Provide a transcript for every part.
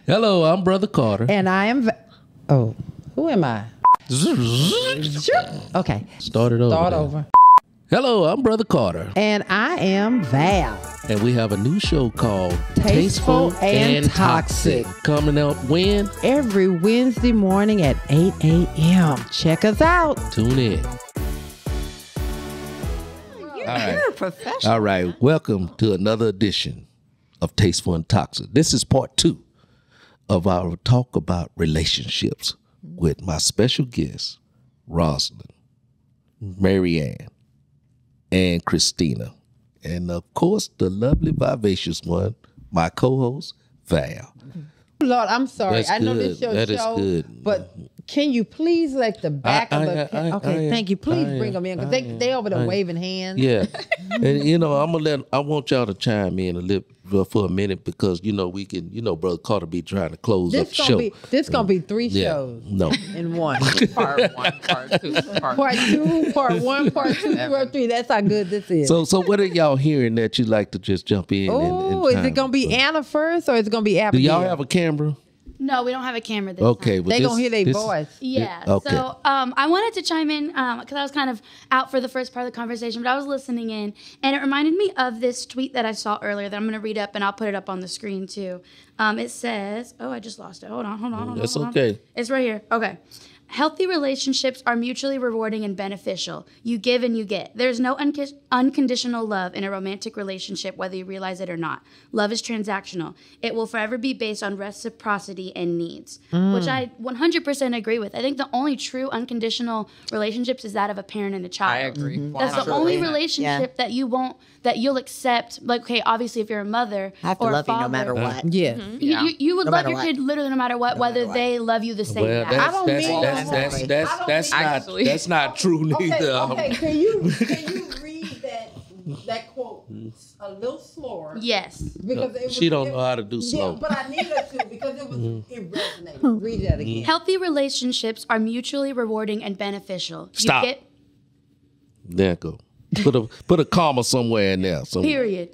Hello, I'm Brother Carter. And I am... who am I? Okay. Start over. Hello, I'm Brother Carter. And I am Val. And we have a new show called Tasteful and Toxic. Coming up when? Every Wednesday morning at 8 a.m. Check us out. Tune in. You're a professional. All right. Welcome to another edition of Tasteful and Toxic. This is part 2 of our talk about relationships with my special guests, Roslyn, Marianne, and Christina. And of course, the lovely, vivacious one, my co-host, Val. Lord, I'm sorry. That's I know good. this your That show, is good. but can you please let the back of the... Thank you. Please bring them in, because they over there waving hands. Yeah. And, I want y'all to chime in a little for a minute, because, we can, Brother Carter be trying to close up the show. This going to be 3 shows. No. In one. Part 1, part 2, part 2, part 1, part 2, part 3. That's how good this is. So what are y'all hearing that you'd like to just jump in? Oh, is it going to be Anna first, or is it going to be Abigail? Do y'all have a camera? No, we don't have a camera this time. Well, they're going to hear their voice. Yeah. Okay. So I wanted to chime in because I was kind of out for the first part of the conversation, but I was listening in, and it reminded me of this tweet that I saw earlier that I'm going to read up, and I'll put it up on the screen too. It says, I just lost it. Hold on. That's okay. It's right here. Okay. Healthy relationships are mutually rewarding and beneficial. You give and you get. There's no unconditional love in a romantic relationship, whether you realize it or not. Love is transactional. It will forever be based on reciprocity and needs, which I 100% agree with. I think the only true unconditional relationships is that of a parent and a child. I agree. That's the only relationship that you'll accept. Like, okay, obviously, if you're a mother I have to or love a father, you no matter what. Yeah. You would No love matter your what. kid literally no matter what, whether they love you the same. Well, back. that's not true neither. Okay. Can you read that quote a little slower? Yes. Because she don't know how to do slow. Yeah, but I need her to, because it resonated. Read that again. Healthy relationships are mutually rewarding and beneficial. Stop. There you go. Put a comma somewhere in there. Period.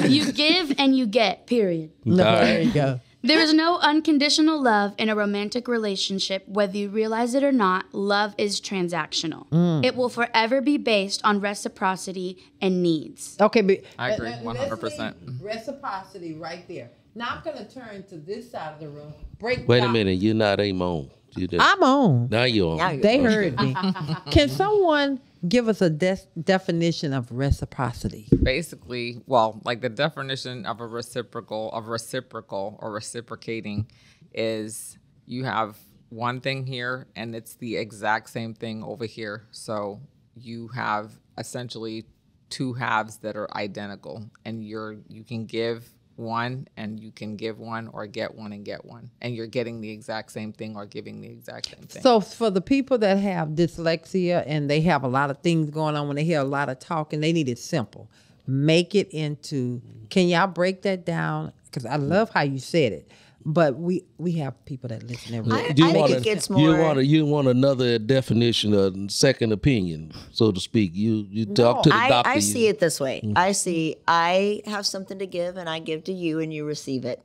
You give and you get. Period. No, All right. there you go. There is no unconditional love in a romantic relationship. Whether you realize it or not, love is transactional. It will forever be based on reciprocity and needs. Okay, but I agree, let's 100%. leave reciprocity right there. Now I'm going to turn to this side of the room. Wait a minute. You're not on. I'm on. Now you're on. They heard me. Can someone give us a definition of reciprocity? Basically, like the definition of a reciprocal or reciprocating is you have one thing here and it's the exact same thing over here. So you have essentially 2 halves that are identical, and you can give one and you can give one, or get one and get one, and you're getting the exact same thing or giving the exact same thing. So for the people that have dyslexia and they have a lot of things going on, when they hear a lot of talking, they need it simple. Make it into, can y'all break that down? Because I love how you said it. But we have people that listen every day. You want another definition, a second opinion, so to speak. You talk to the doctor. I see it this way. I see I have something to give and I give to you and you receive it.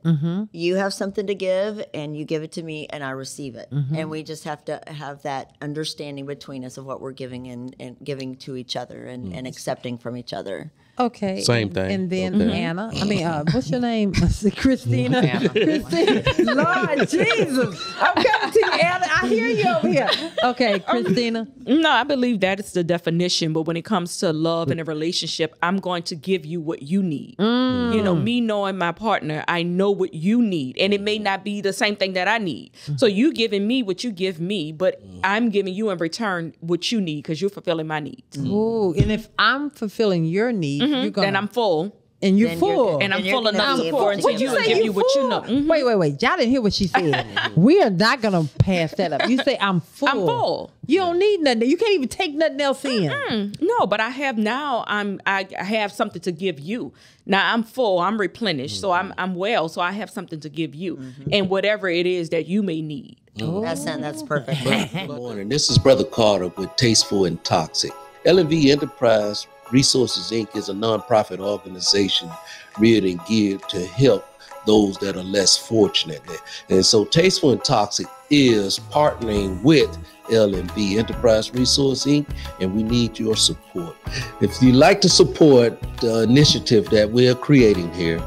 You have something to give and you give it to me and I receive it. And we just have to have that understanding between us of what we're giving and giving to each other and accepting from each other. Okay. Same thing. And then Anna. I mean, what's your name? Christina. Christina. Lord Jesus. I'm coming to you, Anna. I hear you over here. Okay, Christina. No, I believe that is the definition. But when it comes to love in a relationship, I'm going to give you what you need. Me knowing my partner, I know what you need. And it may not be the same thing that I need. So you giving me what you give me, but I'm giving you in return what you need, because you're fulfilling my needs. Ooh, and if I'm fulfilling your needs, you're gonna, then I'm full. And you're full. And I'm full enough to pour into you and give you what you know. Wait. Y'all didn't hear what she said. We are not going to pass that up. You say, I'm full. I'm full. You don't need nothing. You can't even take nothing else in. No, but I have now, I have something to give you. Now I'm full, I'm replenished, so I'm well, so I have something to give you. And whatever it is that you may need. That's perfect. Good morning. This is Brother Carter with Tasteful and Toxic. L&V Enterprise Resources, Inc. is a nonprofit organization reared and geared to help those that are less fortunate. And so Tasteful and Toxic is partnering with L&V Enterprise Resource Inc., and we need your support. If you'd like to support the initiative that we're creating here,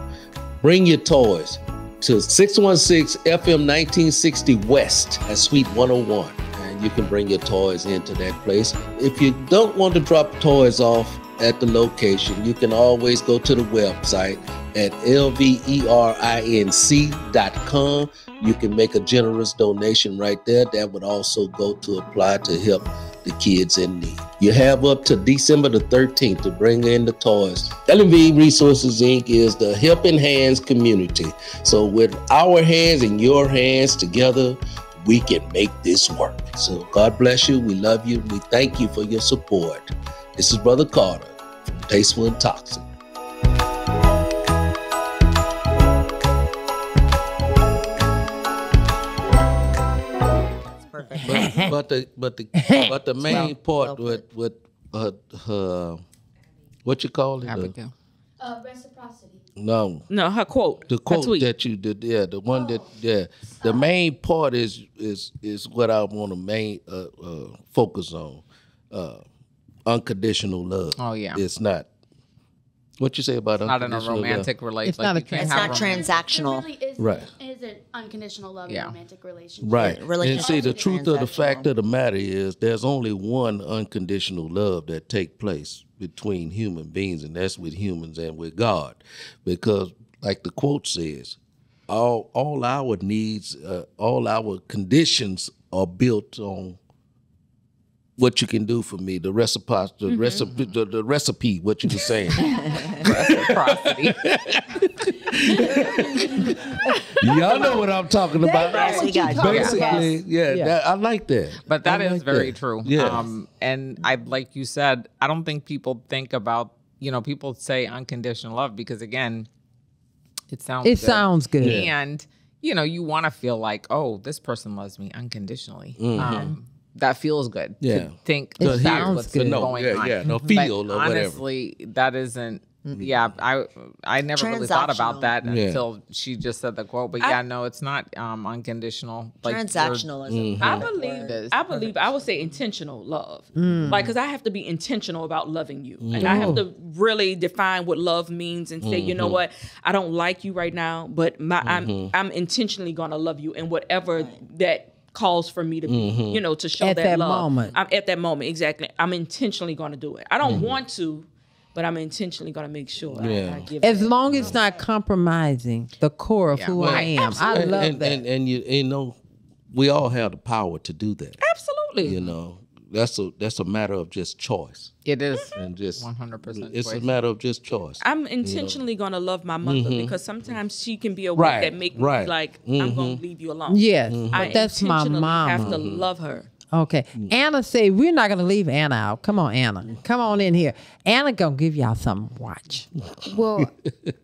bring your toys to 616 FM 1960 West at Suite 101, and you can bring your toys into that place. If you don't want to drop toys off at the location, you can always go to the website at lverinc.com. You can make a generous donation right there. That would also go to apply to help the kids in need. You have up to December the 13th to bring in the toys. L&V Resources Inc. is the Helping Hands community. So with our hands and your hands together, we can make this work. So God bless you. We love you. We thank you for your support. This is Brother Carter from Tasteful and Toxic. But the main part with her what you call it? Abigail. Reciprocity. No, her quote. The quote that you did, the one the main part is what I want to focus on. Unconditional love. Oh yeah. It's not. What you say about Not in a unconditional romantic relationship. It's not It's not transactional. It really Right. isn't unconditional love in Yeah. a romantic relationship. Right. And Relationship see, the is truth of the fact transactional. of the matter is there's only one unconditional love that take place between human beings, and that's with humans and with God. Because like the quote says, all our needs, all our conditions are built on what you can do for me, the recipe, the recipe, what you were saying. Reciprocity. Y'all know what I'm talking about. Yes, we got you. Basically, Yeah. I like that. But that I is like very that. true. Yeah. And like you said, I don't think people think about, people say unconditional love because again, it sounds It sounds good. And, you want to feel like, oh, this person loves me unconditionally. That feels good. Yeah. To think It here's sounds what's good. going on. no But feel or whatever. honestly, that isn't. Yeah, I never really thought about that Yeah. until she just said the quote. But no, it's not unconditional. Like Transactional is a I perfect believe word. I would say intentional love. Like, because I have to be intentional about loving you. And I have to really define what love means and say, you know what, I don't like you right now, but I'm intentionally gonna love you and whatever that calls for me to be, to show At that that love. moment. I'm at that moment, exactly. I'm intentionally gonna do it. I don't want to, but I'm intentionally gonna make sure I give As that. long as it's not compromising the core of who I am. I love that. And you know, we all have the power to do that. Absolutely. That's a matter of just choice. It is And just 100%. it's a matter of just choice. I'm intentionally gonna love my mother because sometimes she can be a Right, week that make me right. be like, I'm gonna leave you alone. Yes, I but that's my intentionally mama. have to love her. Okay. Anna say we're not gonna leave Anna out. Come on, Anna. Come on in here. Anna gonna give y'all something to watch. Well,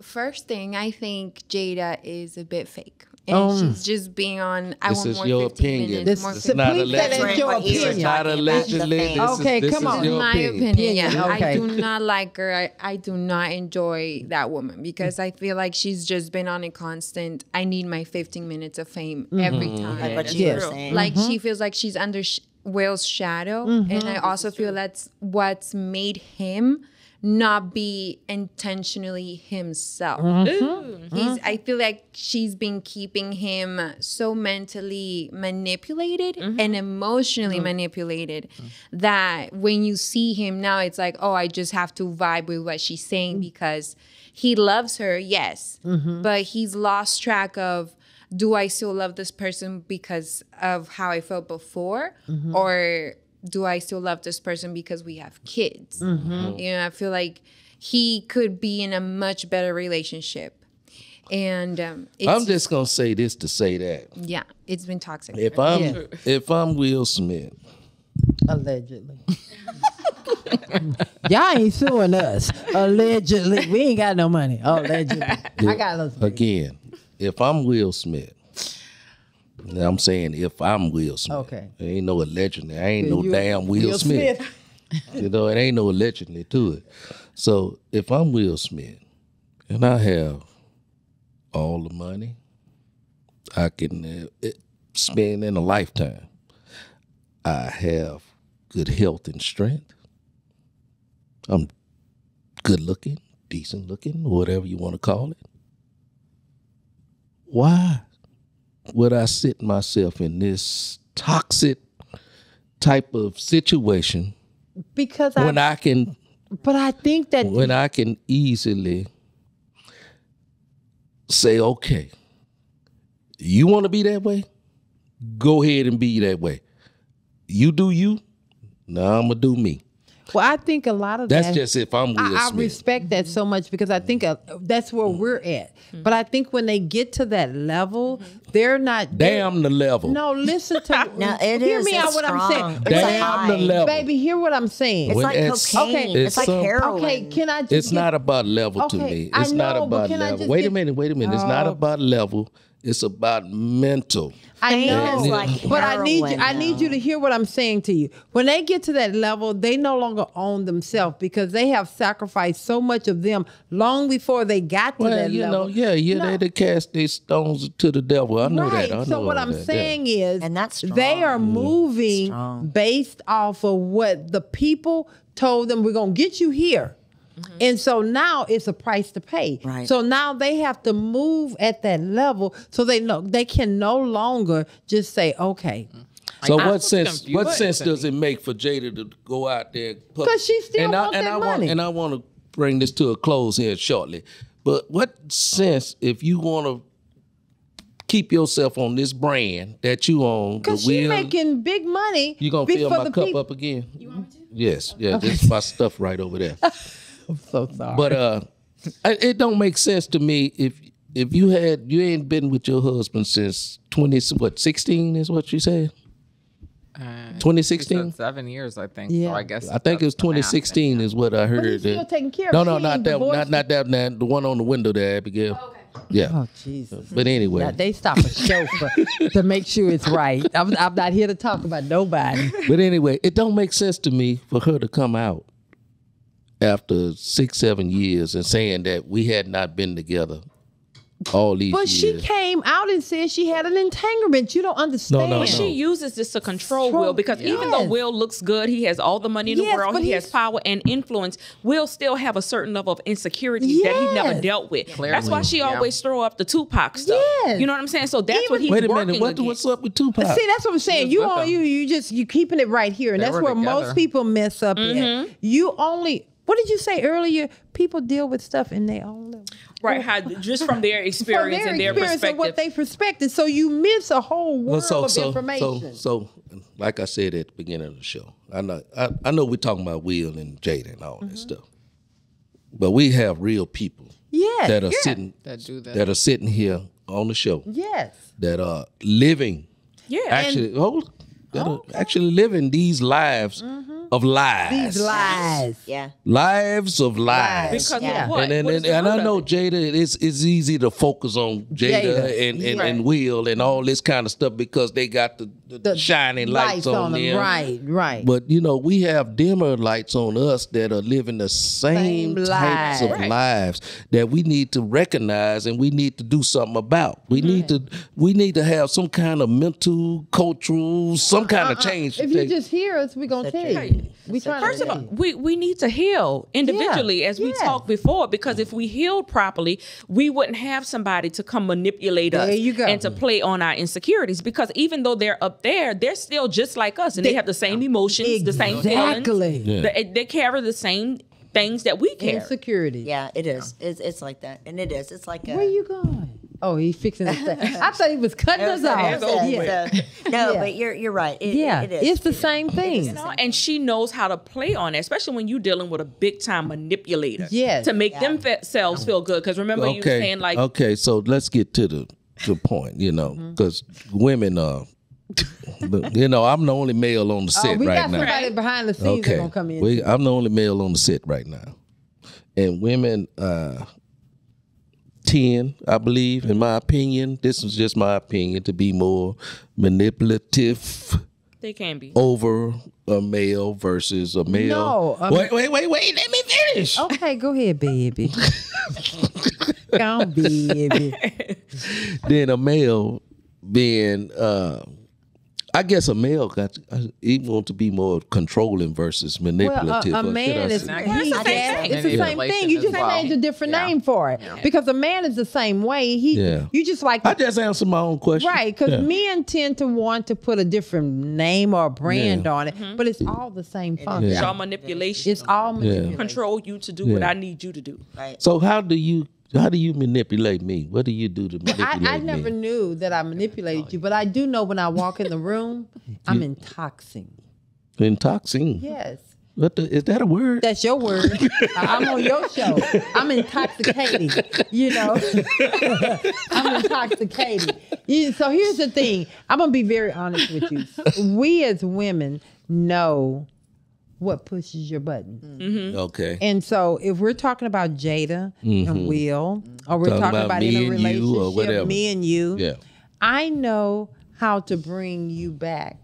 first thing, I think Jada is a bit fake. And she's just being on, I This want is more your 15 opinion. minutes, This more is 15 not please alleged. say that's your That's what opinion. you're Not talking about, allegedly. the fans. Okay, this come is on. your my opinion. opinion, yeah. Okay. I do not like her. I do not enjoy that woman because I feel like she's just been on a constant, I need my 15 minutes of fame every time. Like what you Yes. were saying. Like she feels like she's under Will's shadow. And I also feel that's what's made him not be intentionally himself. I feel like she's been keeping him so mentally manipulated and emotionally manipulated that when you see him now, it's like, oh, I just have to vibe with what she's saying because he loves her, yes, but he's lost track of, do I still love this person because of how I felt before, or do I still love this person because we have kids? I feel like he could be in a much better relationship. And I'm just gonna say this to say that. yeah, it's been toxic. If I'm Will Smith, Allegedly. Y'all ain't suing us. Allegedly. We ain't got no money. Allegedly. I got those. again, if I'm Will Smith, now I'm saying if I'm Will Smith. Okay. There ain't no allegedly. I ain't no You- damn Will Smith. It ain't no allegedly to it. So if I'm Will Smith and I have all the money I can spend in a lifetime. I have good health and strength. I'm good looking, decent looking, whatever you want to call it. Why would I sit myself in this toxic type of situation Because when I can easily say, okay, you want to be that way? Go ahead and be that way. You do you, now I'm going to do me. Well, I think a lot of That's that, just if I'm Will I Smith. respect that so much because I think that's where we're at. But I think when they get to that level, they're not. Damn the level. No, listen to Now, it hear is. me out It's what I'm strong. saying. It's Damn the high. level. Baby, hear what I'm saying. It's When like it's- cocaine. okay, It's like some- heroin. Okay, can I just It's get- not about level to Okay, me. I It's not know, but about can I level. just Wait a get- minute. It's not about level. It's about mental. I Pain know, is like but I need you. heroin I need now. you to hear what I'm saying to you. When they get to that level, they no longer own themselves because they have sacrificed so much of them long before they got to Well, that you level. know, No. they cast these stones to the devil. I know Right. that. I know So what all I'm that, yeah. saying is, And that's they are strong. moving Strong. based off of what the people told them. We're gonna get you here. And so now it's a price to pay. Right. So now they have to move at that level so they know they can no longer just say, okay. So I'm what sense? confused. What sense does it make for Jada to go out there? 'Cause she still want that money. And I want to bring this to a close here shortly. But what sense if you want to keep yourself on this brand that you own? Because she's making big money. You gonna fill my cup up again? You want me to? Yes. Yeah. This is my stuff right over there. I'm so sorry. But it don't make sense to me if you ain't been with your husband since 16 is what you said? 2016? 7 years, I think. Yeah. So I guess I think it was that's the math. 2016 is what I heard. he's still taking care of No, it. no, He not ain't that, divorced. not that, the one on the window there, Abigail. Okay. Yeah. Oh, Jesus. But anyway, Yeah, they stop a show to make sure it's right. I'm not here to talk about nobody. it don't make sense to me for her to come out after 6-7 years and saying that we had not been together all these But she years. came out and said she had an entanglement. You don't understand. No. And she uses this to control Control- Will because even though Yes. Will looks good, he has all the money in the Yes, world, but he has he's- power and influence, Will still have a certain level of insecurity that he never Yes. dealt with. Clearly. That's why she Yeah. always throw up the Tupac stuff. Yes. You know what I'm saying? So that's what he's Wait a working minute, what's against. up with Tupac? See, that's what I'm saying. was You with on them. you keeping it right here, and They that's were where together. most people mess up. At. You only. What did you say earlier? People deal with stuff in their own level. Right, how just from their From experience and their experience perspective. and what they perspective. So you miss a whole world of information. So, like I said at the beginning of the show, I know we're talking about Will and Jada and all Mm-hmm. that stuff, but we have real people Yes, that are yes. sitting That do that. that are sitting here on the show Yes. that are living actually actually living these lives of lies. These lies. Yeah. Lives of lies. Because Yeah. of what? And What is the I root of know it? Jada, it's easy to focus on Jada and Will and all this kind of stuff because they got the shining lights on them. Right. But we have dimmer lights on us that are living the same types of lives that we need to recognize and we need to do something about. We need to have some kind of mental, cultural, some kind of change. If you just hear us, we're gonna tell you. We trying First to of all, we need to heal individually, as we Yes. talked before, because if we healed properly, we wouldn't have somebody to come manipulate us There you go. and to play on our insecurities. Because even though they're up there, they're still just like us, and they have the same emotions, the same feelings. Exactly. They carry the same things that we carry. Insecurity. Yeah, it is. It's like that. And it is. It's like a... Where you going? Oh, he's fixing his thing. I thought he was cutting us off. Yeah. No, Yeah. but you're right. It is. It's the same thing. You know, and she knows how to play on it, especially when you're dealing with a big time manipulator. Yes. To make themselves feel good. Because remember you were saying like, okay, so let's get to the point, because women are, I'm the only male on the set we right got now. somebody behind the scenes that's gonna come in. I'm the only male on the set right now, and women tend, I believe, in my opinion, this is just my opinion, to be more manipulative they can be. over a male versus a male. No, wait, let me finish. Okay, go ahead, baby. Come, baby. Then a male being, I guess a male he want to be more controlling versus manipulative. Well, a man is it's the same thing. You just changed a different name for it because a man is the same way. You just like I just answered my own question, right? Because men tend to want to put a different name or brand on it, but it's all the same function. It's all manipulation. It's all manipulation. Control you to do what I need you to do. Right. So how do you manipulate me? What do you do to manipulate me? I never knew that I manipulated you, but I do know when I walk in the room, I'm intoxing. Intoxing? Yes. Is that a word? That's your word. I'm on your show. I'm intoxicating, I'm intoxicating. So here's the thing. I'm going to be very honest with you. We as women know what pushes your button. Mm-hmm. Okay. And so if we're talking about Jada and Will, or we're talking about in a relationship, me and you, I know how to bring you back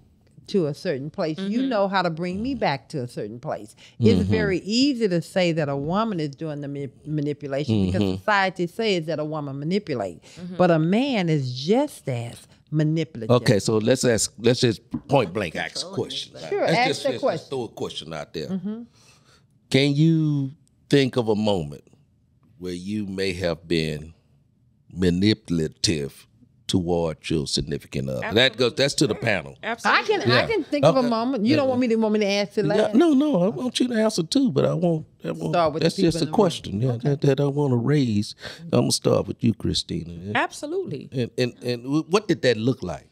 to a certain place. You know how to bring me back to a certain place. It's very easy to say that a woman is doing the manipulation because society says that a woman manipulates. But a man is just as manipulative. Okay, so let's just point blank ask a question. Sure, ask the question. Let's throw a question out there. Can you think of a moment where you may have been manipulative towards your significant other? That's to the panel. Absolutely. I can think of a moment. You don't want me to answer last? No, I want you to answer too, but I won't Start with that's the people just a in the question that I want to raise. I'm gonna start with you, Christina. Absolutely. And what did that look like?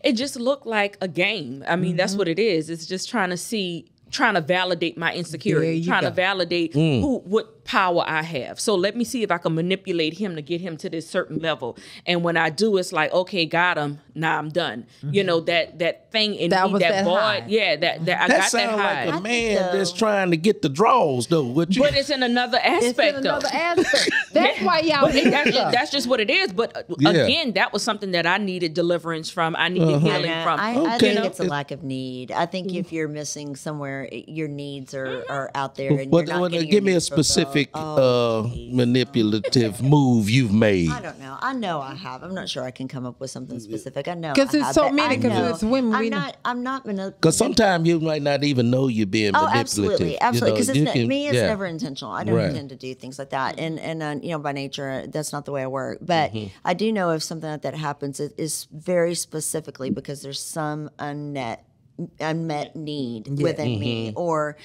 It just looked like a game. I mean, that's what it is. It's just trying to validate my insecurity, trying to validate what power I have. So let me see if I can manipulate him to get him to this certain level. And when I do, it's like, okay, got him. Now I'm done. You know, that thing in that me, was that void. high. Yeah, that I got that sound high. like a man that's trying to get the draws, though. But it's in another aspect, That's why y'all that's just what it is. But again, that was something that I needed deliverance from. I needed healing from. I think it's a lack of need. I think if you're missing somewhere, your needs are out there. And you're not getting give me your a needs fulfilled. specific manipulative move you've made. I don't know. I know I have. I'm not sure I can come up with something specific. I know because I it's have, so but many. I know. Because it's women. I'm not Because sometimes you might not even know you're being manipulative. Absolutely. Because it's never intentional. I don't Right. intend to do things like that, and by nature, that's not the way I work. But I do know if something like that happens, it is very specifically because there's some unmet need within me, or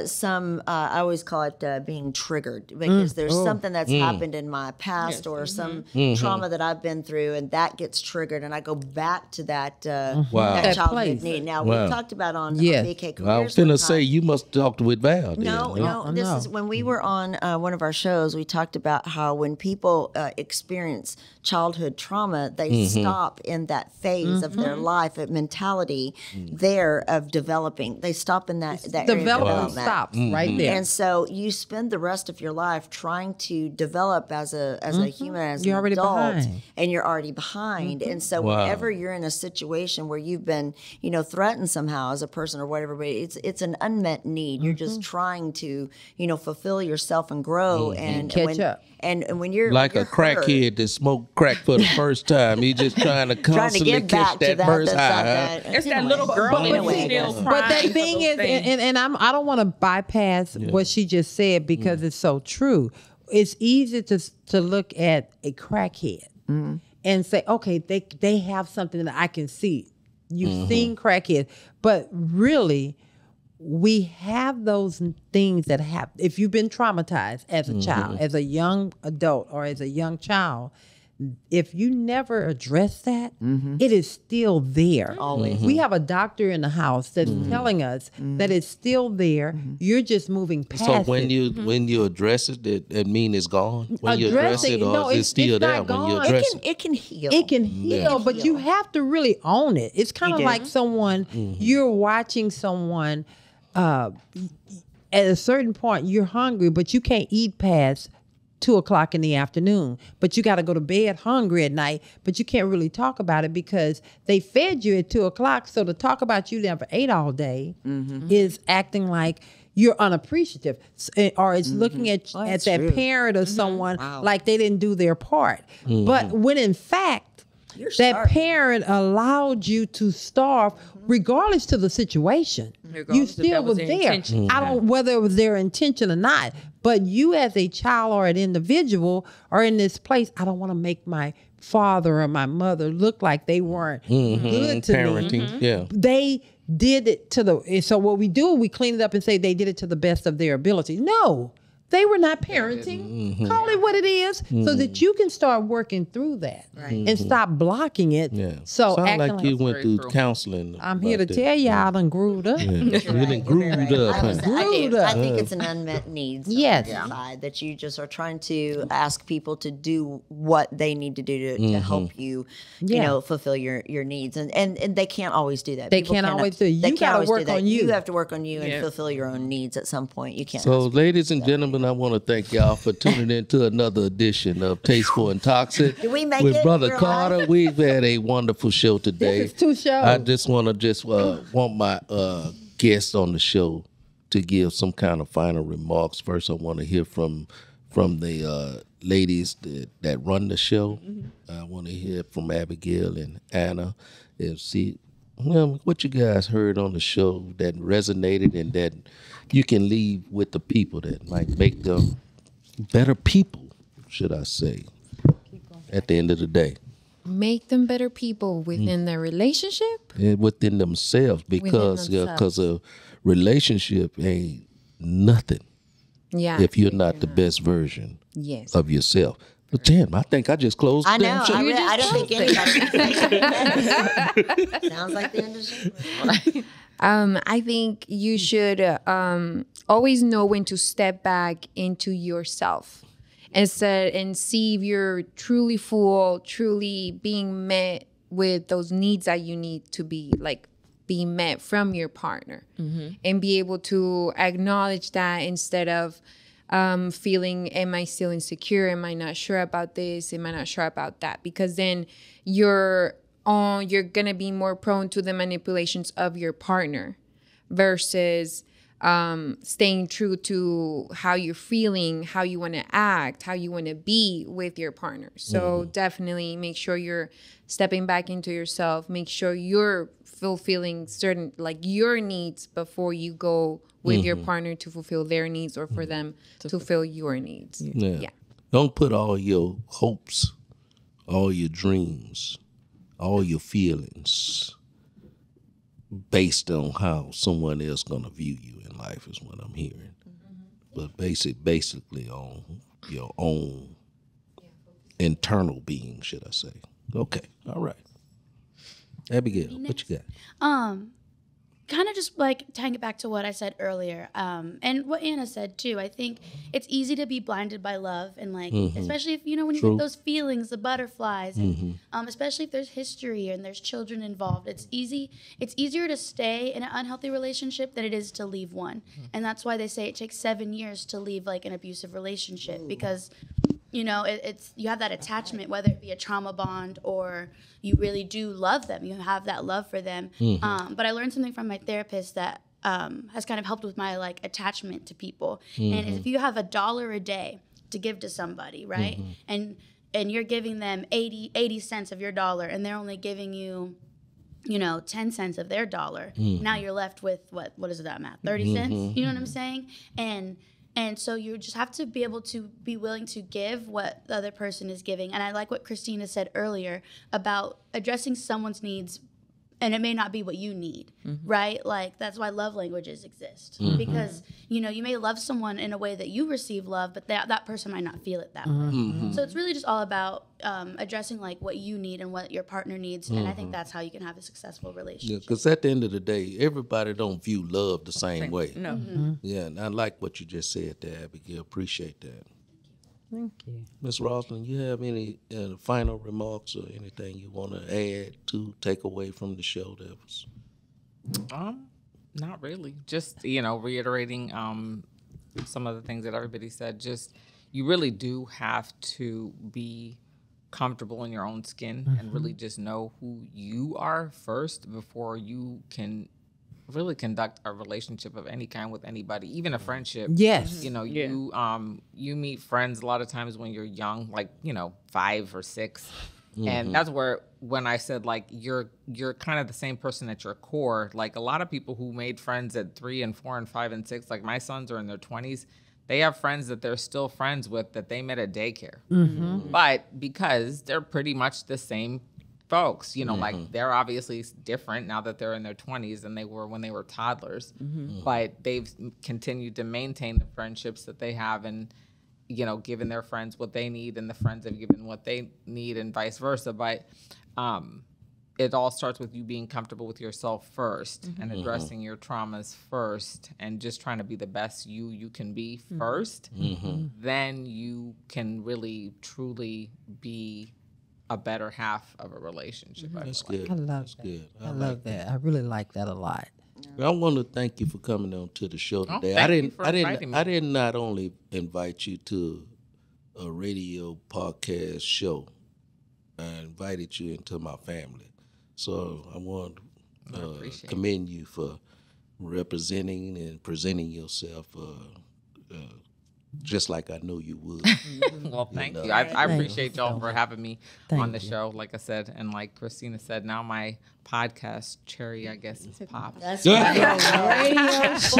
some I always call it being triggered, because there's something that's happened in my past or some trauma that I've been through, and that gets triggered, and I go back to that that childhood need. Now we talked about on BK Careers. I was going to say you must talk with Val. No. This is when we were on one of our shows. We talked about how when people experience childhood trauma, they stop in that phase of their life, a mentality there of developing. They stop in that development stops right there. And so you spend the rest of your life trying to develop as a human, as you're an already adult, behind. and you're already behind. And so whenever you're in a situation where you've been, threatened somehow as a person or whatever, but it's an unmet need. You're just trying to, fulfill yourself and grow and catch up. And when you're like when a you're crackhead that smoked crack for the first time, he's just trying to constantly get catch back to that first high. It's that little girl But that thing is, and I don't want to bypass what she just said because it's so true. It's easy to look at a crackhead and say, okay, they have something that I can see. You've seen crackheads, but really, we have those things that happen. If you've been traumatized as a child, as a young adult, or as a young child, if you never address that, it is still there. Always. We have a doctor in the house that's telling us that it's still there. You're just moving past So when it. when you address it, that mean it's gone? When you address Addressing it, or no, is it it's still there not when you gone. address it? It can heal. It can heal, but you have to really own it. It's kind of like someone, you're watching someone, at a certain point, you're hungry, but you can't eat past 2:00 in the afternoon, but you got to go to bed hungry at night, but you can't really talk about it because they fed you at 2:00. So to talk about you never ate all day is acting like you're unappreciative, or it's looking at that parent or someone like they didn't do their part. But when in fact, that parent allowed you to starve, regardless to the situation. You still was there. I don't whether it was their intention or not. But you as a child or an individual are in this place. I don't want to make my father or my mother look like they weren't good to Parenting, me. They did it to the. So what we do, we clean it up and say they did it to the best of their ability. No. They were not parenting. Call it what it is, so that you can start working through that and stop blocking it. So sound acting like you went through counseling. I'm here to tell you, I done growed up. You done growed up. I think it's an unmet need. Side that you just are trying to ask people to do what they need to do to help you, you know, fulfill your needs, and they can't always do that. They can't always do it. You got to work on you. You have to work on you and fulfill your own needs at some point. You can't. So, ladies and gentlemen, I want to thank y'all for tuning in to another edition of Tasteful and Toxic. Did we make with it? Brother Carter. We've had a wonderful show today. This is 2 shows. I just want my guests on the show to give some kind of final remarks. First, I want to hear from the ladies that run the show. I want to hear from Abigail and Anna and see what you guys heard on the show that resonated and that you can leave with the people that might make them better people, should I say, at the end of the day. Make them better people within their relationship? And within themselves, because a relationship ain't nothing if you're not the best version of yourself. But damn, I think I just closed the damn show. I don't think anybody. Sounds like the end of the show. I think you should always know when to step back into yourself and see if you're truly full, truly being met with those needs that you need to be being met from your partner, and be able to acknowledge that instead of feeling, am I still insecure? Am I not sure about this? Am I not sure about that? Because then you're going to be more prone to the manipulations of your partner versus staying true to how you're feeling, how you want to act, how you want to be with your partner. So definitely make sure you're stepping back into yourself. Make sure you're fulfilling certain, your needs before you go with your partner to fulfill their needs or for them to fulfill your needs. Yeah. Don't put all your hopes, all your dreams, all your feelings based on how someone else gonna view you in life is what I'm hearing. But basically on your own internal being, should I say. Okay, all right. Abigail, what you got? Kind of just tying it back to what I said earlier, and what Anna said too. I think it's easy to be blinded by love, and especially if when you get those feelings, the butterflies, and especially if there's history and there's children involved. It's easier to stay in an unhealthy relationship than it is to leave one, and that's why they say it takes 7 years to leave an abusive relationship, because it's you have that attachment, whether it be a trauma bond or you really do love them. You have that love for them. But I learned something from my therapist that has kind of helped with my attachment to people. And if you have $1 a day to give to somebody, right? And you're giving them 80 cents of your dollar, and they're only giving you 10 cents of their dollar. Now you're left with what is that math? 30 cents? You know what I'm saying? And so you just have to be able to be willing to give what the other person is giving. And I like what Christina said earlier about addressing someone's needs, and it may not be what you need, right? That's why love languages exist. Because, you may love someone in a way that you receive love, but that person might not feel it that way. So it's really just all about addressing what you need and what your partner needs. And I think that's how you can have a successful relationship. Yeah, because at the end of the day, everybody don't view love the same way. No. Yeah, and I like what you just said there, Abigail. Appreciate that. Thank you. Ms. Roslyn, you have any final remarks or anything you want to add to take away from the show that was? Not really. Just, reiterating some of the things that everybody said. Just, you really do have to be comfortable in your own skin and really just know who you are first before you can really conduct a relationship of any kind with anybody, even a friendship. Yes. You know, you meet friends a lot of times when you're young, like, 5 or 6. And that's where, when I said, like, you're kind of the same person at your core, like a lot of people who made friends at 3 and 4 and 5 and 6, like my sons are in their 20s, they have friends that they're still friends with that they met at daycare. But because they're pretty much the same folks, like they're obviously different now that they're in their 20s than they were when they were toddlers, but they've continued to maintain the friendships that they have, and given their friends what they need, and the friends have given what they need, and vice versa. But it all starts with you being comfortable with yourself first, and addressing your traumas first, and just trying to be the best you can be first. Then you can really truly be a better half of a relationship. That's good. I love That's that. good. I love that. I really like that a lot. I want to thank you for coming on to the show today. Thank you for inviting me. I did not only invite you to a radio podcast show, I invited you into my family. So I want to commend you for representing and presenting yourself just like I know you would. Well, thank you. I appreciate y'all for having me on the show, like I said. And like Christina said, now my podcast, Cherry, I guess, is popped. That's right. Radio show.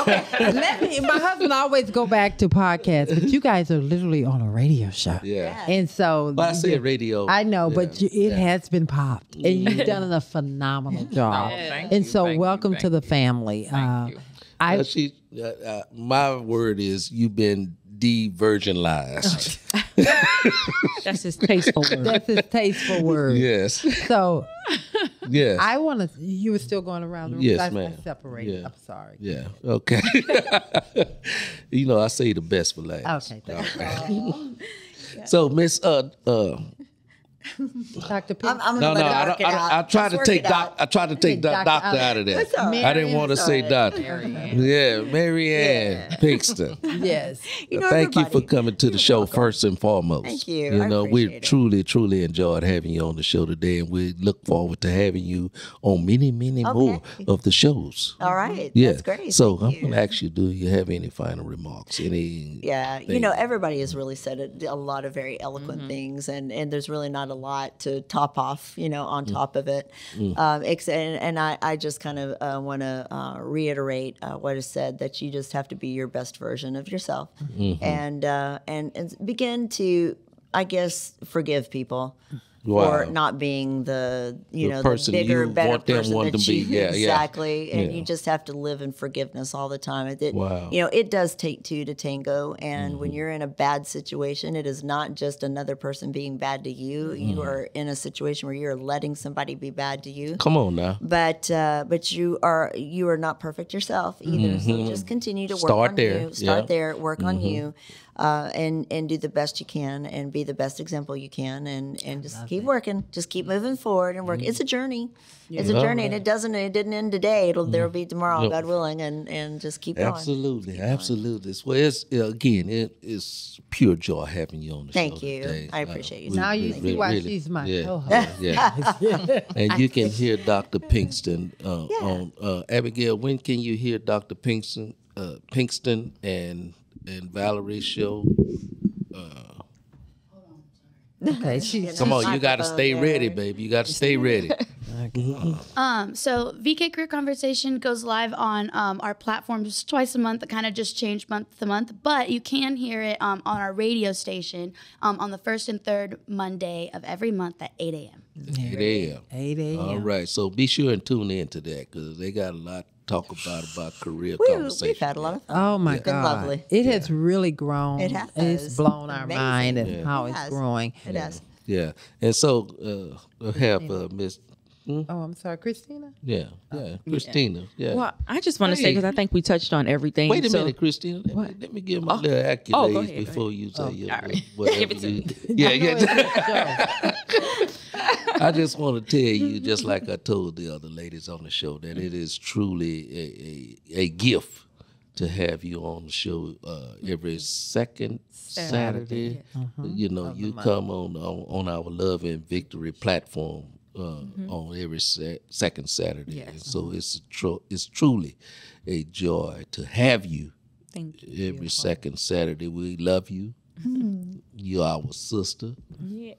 Okay, my husband always go back to podcasts, but you guys are literally on a radio show. Yeah. And so, But I said radio. I know, but it has been popped, and you've done a phphenomenal job. Thank And you, so, thank you, welcome thank to the you. family. Thank you. My word is you've been de-virginalized. That's his tasteful word. That's his tasteful word. Yes. So, Yes. I want to. You were still going around the room. Yes, I ma'am. separated. Yeah. I'm sorry. Yeah. Okay. I say the best for last. Okay. Thank you. So, Miss Dr. P. I'm No, gonna I let don't. it work it out. I tried to Let's take work it out. I tried to take Doctor doctor out of that. That's all right. I didn't want to say doctor. Yeah, Marianne Pinkston. Yes. Thank you for everybody. coming to the show first and foremost. Thank you. I We appreciate it. truly, truly enjoyed having you on the show today, and we look forward to having you on many, many more of the shows. All right. Yeah. That's great. So Thank I'm going to ask you, do you have any final remarks? Yeah, everybody has really said a lot of very eloquent things, and there's really not a lot to top off, on top of it. And I just kind of want to reiterate what is said, that you just have to be your best version of yourself, and begin to, I guess, forgive people. Wow. For not being the the person bigger, you better want them person want that to be. you Yeah, yeah. exactly, and Yeah. you just have to live in forgiveness all the time. Wow. It does take two to tango, and when you're in a bad situation, it is not just another person being bad to you. You are in a situation where you're letting somebody be bad to you. Come on now. But you are not perfect yourself either. So just continue to work on you. Start there, work on you, and do the best you can, and be the best example you can, and just keep working. Just keep moving forward and work. It's a journey. It's a journey, and it didn't end today. There'll be tomorrow, God willing, and just keep going. Absolutely, absolutely. Well, it's pure joy having you on the show. Thank you. today. I appreciate you. Now you see why she's my co-host. Yeah. And you can hear Dr. Pinkston on Abigail. When can you hear Dr. Pinkston and Valerie's show? Okay, Come on, you got to stay ready, baby. You got to stay ready. So VK Career Conversation goes live on our platforms twice a month. It kind of just changed month to month, but you can hear it on our radio station on the first and third Monday of every month at 8 a.m. 8 a.m. 8 a.m. All right, so be sure and tune in to that because they got a lot to talk about career conversation. We've had a lot of fun. Oh my It's been God! lovely. It has really grown. It has. It's blown our Amazing. mind and Yeah. how It it's has. growing. It has. Yeah, and so we'll have Miss. Oh, I'm sorry, Christina. Yeah, Christina. Yeah. Well, I just want to say, Hey. because I think we touched on everything. Wait a so- minute, Christina. Let me give my little go accolades ahead, before you say your all right. whatever Give it to you. me. Yeah. I just want to tell you, just like I told the other ladies on the show, that it is truly a gift to have you on the show every second Saturday. You come on our Love and Victory platform on every second Saturday. Yes. And so it's truly a joy to have you. Thank you. Every second Saturday. We love you. You're our sister. Yeah.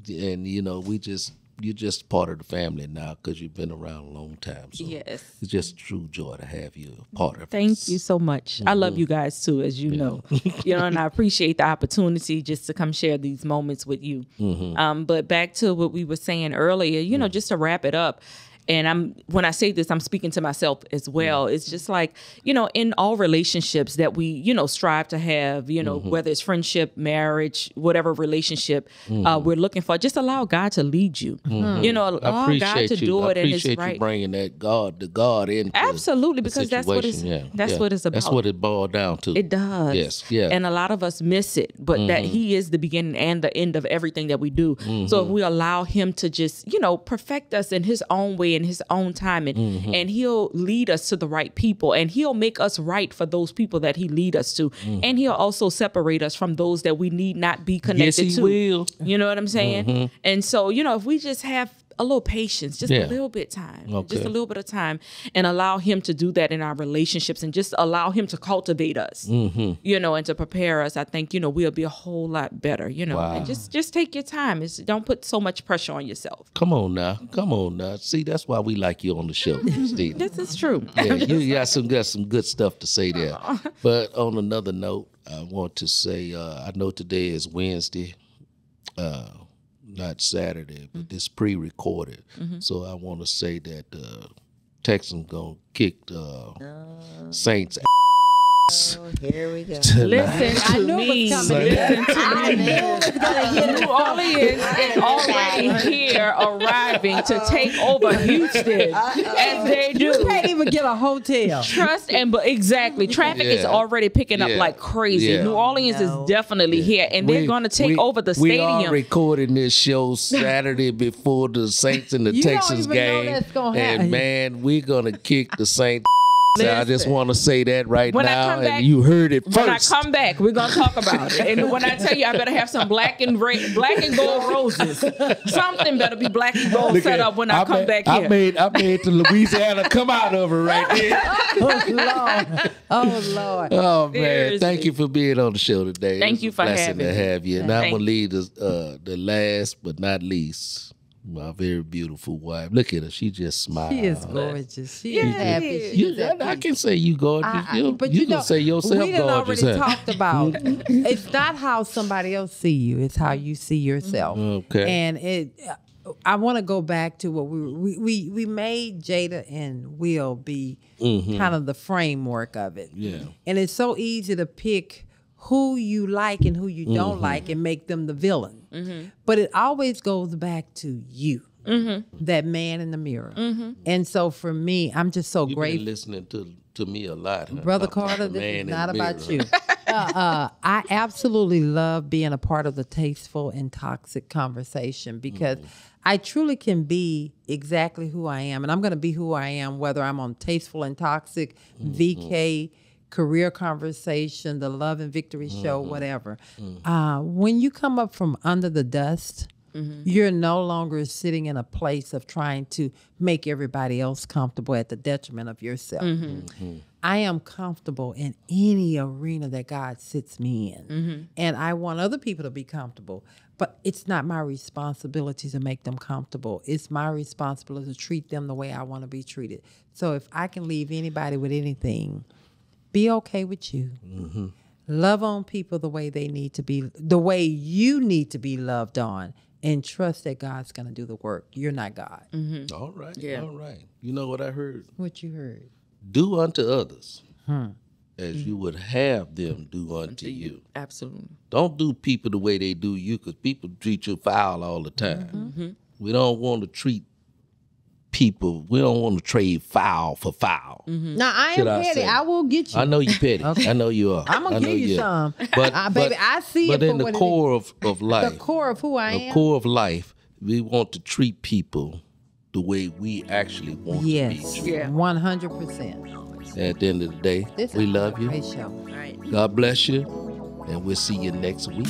And you're just part of the family now because you've been around a long time. So Yes. it's just a true joy to have you a part of Thank us. you so much. I love you guys too, as you know. And I appreciate the opportunity just to come share these moments with you. But back to what we were saying earlier, just to wrap it up. And when I say this, I'm speaking to myself as well. It's just like, in all relationships that we, strive to have, whether it's friendship, marriage, whatever relationship we're looking for, just allow God to lead you. Allow God to do it in His right. I appreciate you bringing the God into absolutely, the because that's what situation. what it's about. That's what it boiled down to. It does. Yes, yeah. And a lot of us miss it, but that He is the beginning and the end of everything that we do. So if we allow Him to just, perfect us in His own way, in His own timing, and He'll lead us to the right people, and He'll make us right for those people that He lead us to, and He'll also separate us from those that we need not be connected Yes, He to. will. You know what I'm saying? And so, if we just have a little patience, just a little bit time, just a little bit of time, and allow Him to do that in our relationships, and just allow Him to cultivate us, and to prepare us, I think, we'll be a whole lot better, Wow. and just take your time. Don't put so much pressure on yourself. Come on now. See, that's why we like you on the show, Christina. This is true. Yeah, you got some good stuff to say there. But on another note, I want to say, I know today is Wednesday, not Saturday, but this pre-recorded. So I want to say that Texans gonna kick Saints. Oh, here we go. Listen to me. Listen to me. New Orleans is already here, arriving to take over Houston, as they do. You can't even get a hotel. Exactly. Traffic is already picking up like crazy. Yeah. New Orleans is definitely here, and they're going to take over the stadium. We are recording this show Saturday before the Saints and the Texans game, and man, we're gonna kick the Saints. So I just want to say that right now, and you heard it first. When I come back, we're gonna talk about it. And when I tell you, I better have some black and gold roses. Something better be black and gold set up when I come back here. I made the Louisiana come out of it right there. Oh Lord. Oh man, Seriously. Thank you for being on the show today. Thank you for having me. Blessing to have you. And I'm Thank gonna leave the last but not least. My very beautiful wife. Look at her. She just smiled. She is gorgeous. She is happy. I can say you gorgeous. But you can say yourself we done gorgeous. already talked about. It's not how somebody else see you. It's how you see yourself. Okay. And I want to go back to what we made Jada and Will be kind of the framework of it. Yeah. And it's so easy to pick who you like and who you don't like and make them the villain. But it always goes back to you, that man in the mirror. And so for me, I'm just so You've grateful. been listening to me a lot. Huh? Brother Carter, this is not about you. I absolutely love being a part of the Tasteful and Toxic conversation because I truly can be exactly who I am. And I'm going to be who I am, whether I'm on Tasteful and Toxic, VK, Career Conversation, the Love and Victory Show, whatever. When you come up from under the dust, you're no longer sitting in a place of trying to make everybody else comfortable at the detriment of yourself. I am comfortable in any arena that God sits me in. And I want other people to be comfortable. But it's not my responsibility to make them comfortable. It's my responsibility to treat them the way I want to be treated. So if I can leave anybody with anything, be okay with you. Love on people the way they need to be, the way you need to be loved on, and trust that God's going to do the work. You're not God. All right. Yeah. All right. You know what I heard? What you heard? Do unto others as you would have them do unto you. Absolutely. Don't do people the way they do you, because people treat you foul all the time. We don't want to treat people. We don't want to trade foul for foul. Now, I am petty. I will get you. I know you petty. I know you are. I'm going to give you some. But, baby, I see it but for in the what core of life, the core of who I am. The core of life, we want to treat people the way we actually want to be treated. 100%. At the end of the day, we love you. Great show. God bless you, and we'll see you next week.